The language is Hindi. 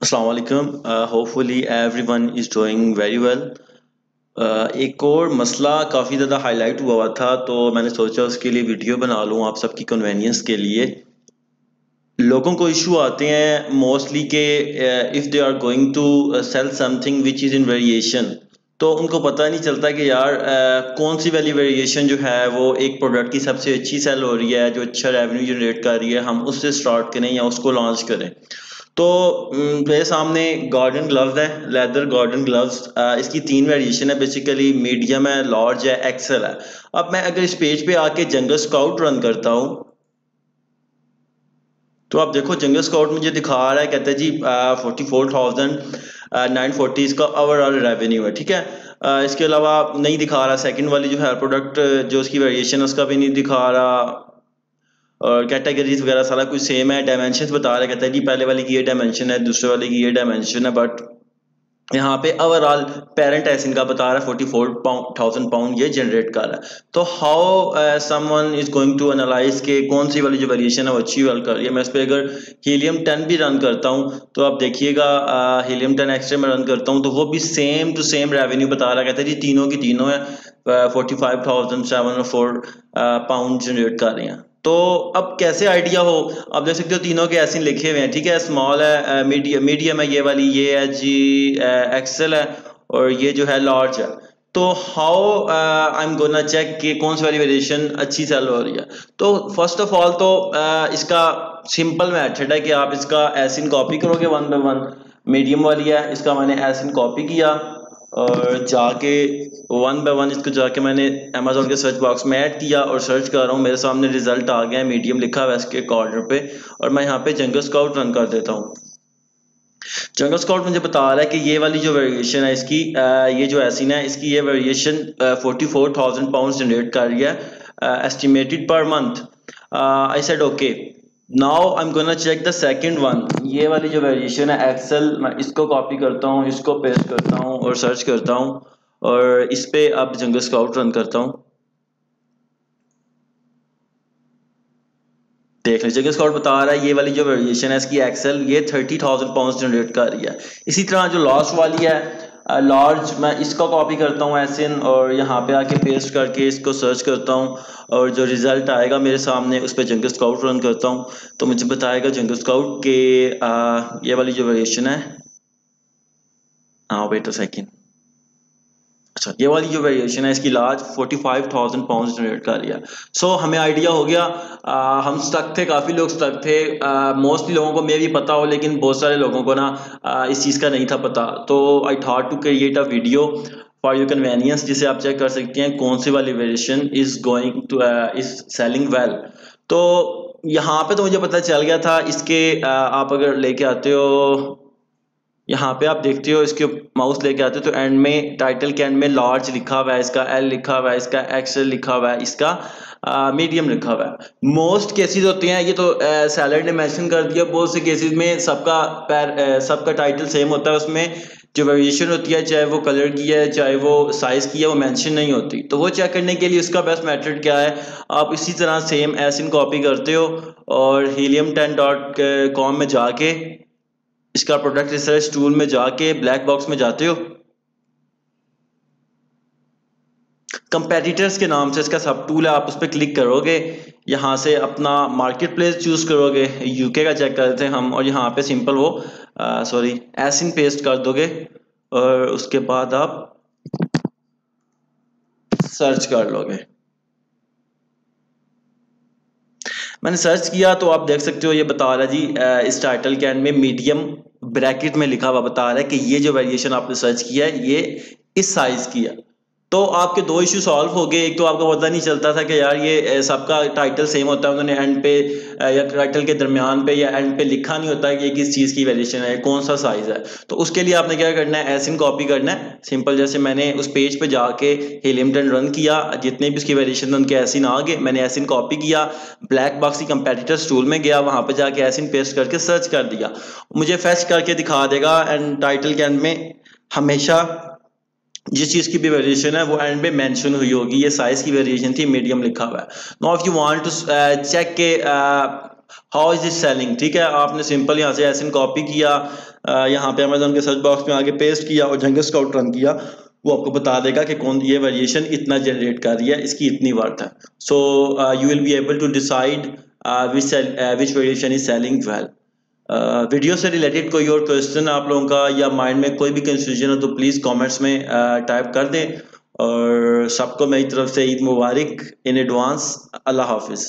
अस्सलाम वालेकुम। Hopefully everyone is doing very well. एक और मसला काफ़ी ज़्यादा हाईलाइट हुआ था, तो मैंने सोचा उसके लिए वीडियो बना लूँ आप सबकी कन्वेनियंस के लिए। लोगों को इशू आते हैं मोस्टली कि if they are going to sell something which is in variation, तो उनको पता नहीं चलता कि यार कौन सी वाली वेरिएशन जो है वो एक प्रोडक्ट की सबसे अच्छी सेल हो रही है, जो अच्छा रेवेन्यू जनरेट कर रही है, हम उससे स्टार्ट करें या उसको लॉन्च करें। तो मेरे सामने गार्डन ग्लव्स है, लेदर गार्डन ग्लव्स। इसकी तीन वेरिएशन है बेसिकली, मीडियम है, लार्ज है, एक्सेल है। अब मैं अगर इस पेज पे आके जंगल स्काउट रन करता हूँ तो आप देखो जंगल स्काउट मुझे दिखा रहा है, कहता है जी 44,940 इसका ओवरऑल रेवेन्यू है। ठीक है, इसके अलावा नहीं दिखा रहा सेकंड वाली जो है प्रोडक्ट, जो उसकी वेरिएशन है उसका भी नहीं दिखा रहा, और कैटेगरीज वगैरह सारा कुछ सेम है। डायमेंशन बता रहा है, कहता है जी पहले वाले की ये डायमेंशन है, दूसरे वाले की ये डायमेंशन है, बट यहाँ पे ओवरऑल पेरेंट एस इनका बता रहा है 44,000 पाउंड ये जनरेट कर रहा है। तो how someone is going to analyse के कौन सी वाली जो वेरिएशन है वो अच्छी वाली कर रही है। मैं इस पर अगर हीलियम 10 भी रन करता हूँ तो आप देखिएगा, हीलियम 10 एक्स्ट्रा में रन करता हूँ तो वो भी सेम टू सेम रेवेन्यू बता रहा है, कहता है जी तीनों की तीनों है 45,704 पाउंड जनरेट कर रही हैं। तो अब कैसे आइडिया हो, आप देख सकते हो तीनों के ऐसे लिखे हुए हैं। ठीक है, स्मॉल है, मीडियम मीडियम है ये वाली, ये है जी एक्सेल है, और ये जो है लार्ज है। तो how I am gonna check कि कौन सी वाली वेरिएशन अच्छी सेल हो रही है। तो फर्स्ट ऑफ ऑल तो इसका सिंपल मेथड है कि आप इसका एसिन कॉपी करोगे वन बाय वन। मीडियम वाली है, इसका मैंने एसिन कॉपी किया और जाके वन बाय वन इसको जाके मैंने अमेजोन के सर्च बॉक्स में ऐड किया और सर्च कर रहा हूँ। मेरे सामने रिजल्ट आ गया है, मीडियम लिखा हुआ है इसके कॉर्नर पे, और मैं यहाँ पे जंगल स्काउट रन कर देता हूँ। जंगल स्काउट मुझे बता रहा है कि ये वाली जो वेरिएशन है इसकी, ये जो एसिन है इसकी ये वेरिएशन 44,000 पाउंड जनरेट कर रही है estimated per month. I said okay, now I am gonna check the second one. ये वाली जो वेरिएशन है एक्सेल, मैं इसको कॉपी करता हूँ, इसको पेस्ट करता हूँ और सर्च करता हूँ, और इस पे अब जंगल स्काउट रन करता हूँ। देख लीजिए कि स्कॉट बता रहा है ये वाली जो वेरिएशन है इसकी एक्सेल ये 30,000 पाउंड जनरेट कर रही है। इसी तरह जो लास्ट वाली है लार्ज, मैं इसका कॉपी करता हूँ एसिन और यहाँ पे आके पेस्ट करके इसको सर्च करता हूँ, और जो रिजल्ट आएगा मेरे सामने उस पर जंगल स्काउट रन करता हूँ तो मुझे बताएगा जंगल स्काउट के ये वाली जो वेरिएशन है, हाँ वेट अ सेकेंड, अच्छा ये वाली जो वेरिएशन है इसकी लार्ज 45,000 पाउंड जनरेट कर रही है। सो हमें आइडिया हो गया। हम स्टक थे, काफ़ी लोग स्टक थे, मोस्टली लोगों को मे भी पता हो लेकिन बहुत सारे लोगों को ना इस चीज़ का नहीं था पता। तो I thought to create a video for your convenience, जिसे आप चेक कर सकते हैं कौन सी वाली variation is going to is selling well. तो यहाँ पे तो मुझे पता चल गया था इसके, आप अगर लेके आते हो यहाँ पे आप देखते हो इसके माउस लेके आते हो तो एंड में टाइटल के एंड में लार्ज लिखा हुआ है, इसका एल लिखा हुआ है, इसका एक्सेल लिखा हुआ है, इसका मीडियम लिखा हुआ है। मोस्ट केसेस होते हैं, ये तो सैलर ने मेंशन कर दिया, बहुत से केसेस में सबका टाइटल सेम होता है, उसमें जो वेरिएशन होती है चाहे वो कलर की है चाहे वो साइज की है वो मेंशन नहीं होती। तो वो चेक करने के लिए उसका बेस्ट मेथड क्या है, आप इसी तरह सेम एसिन कॉपी करते हो और helium10.com में जाके इसका प्रोडक्ट रिसर्च टूल में जाके ब्लैक बॉक्स में जाते हो, कंपेटिटर्स के नाम से इसका सब टूल है, आप उस पर क्लिक करोगे, यहाँ से अपना मार्केट प्लेस चूज करोगे, यूके का चेक करते हैं हम, और यहाँ पे सिंपल वो सॉरी एसिन पेस्ट कर दोगे और उसके बाद आप सर्च कर लोगे। मैंने सर्च किया तो आप देख सकते हो ये बता रहा है जी इस टाइटल के एंड में मीडियम ब्रैकेट में लिखा हुआ बता रहा है कि ये जो वेरिएशन आपने सर्च किया है ये इस साइज की है। तो आपके दो इशू सॉल्व हो गए, एक तो आपको पता नहीं चलता था कि यार ये सबका टाइटल सेम होता है, उन्होंने एंड पे या टाइटल के दरमियान पे या एंड पे लिखा नहीं होता है कि ये किस चीज़ की वेरिएशन है, कौन सा साइज है। तो उसके लिए आपने क्या करना है, एसिन कॉपी करना है सिंपल। जैसे मैंने उस पेज पे जाके हीलियम10 रन किया, जितने भी उसकी वेरिएशन उनके एसिन आ गए, मैंने एसिन कॉपी किया, ब्लैक बॉक्स की कंपेटिटर्स टूल में गया, वहां पे जाके एसिन पेस्ट करके सर्च कर दिया, मुझे फेच करके दिखा देगा एंड टाइटल के एंड में हमेशा जिस चीज की भी वेरिएशन है वो एंड में मेंशन हुई होगी। ये साइज की वेरिएशन थी, मीडियम लिखा हुआ है। Now if you want to check के हाउ इज इट सेलिंग, ठीक है। आपने सिंपल यहाँ से एसिन कॉपी किया, यहाँ पे अमेजोन के सर्च बॉक्स में आगे पेस्ट किया और जंगल स्काउट रन किया, वो आपको बता देगा कि कौन ये वेरिएशन इतना जनरेट कर रही है, इसकी इतनी वर्थ है। So you will be able to decide which variation is selling well. Video से रिलेटेड कोई और क्वेश्चन आप लोगों का या माइंड में कोई भी कंफ्यूजन हो तो प्लीज़ कमेंट्स में टाइप कर दें। और सबको मेरी तरफ से ईद मुबारक इन एडवांस। अल्लाह हाफिज़।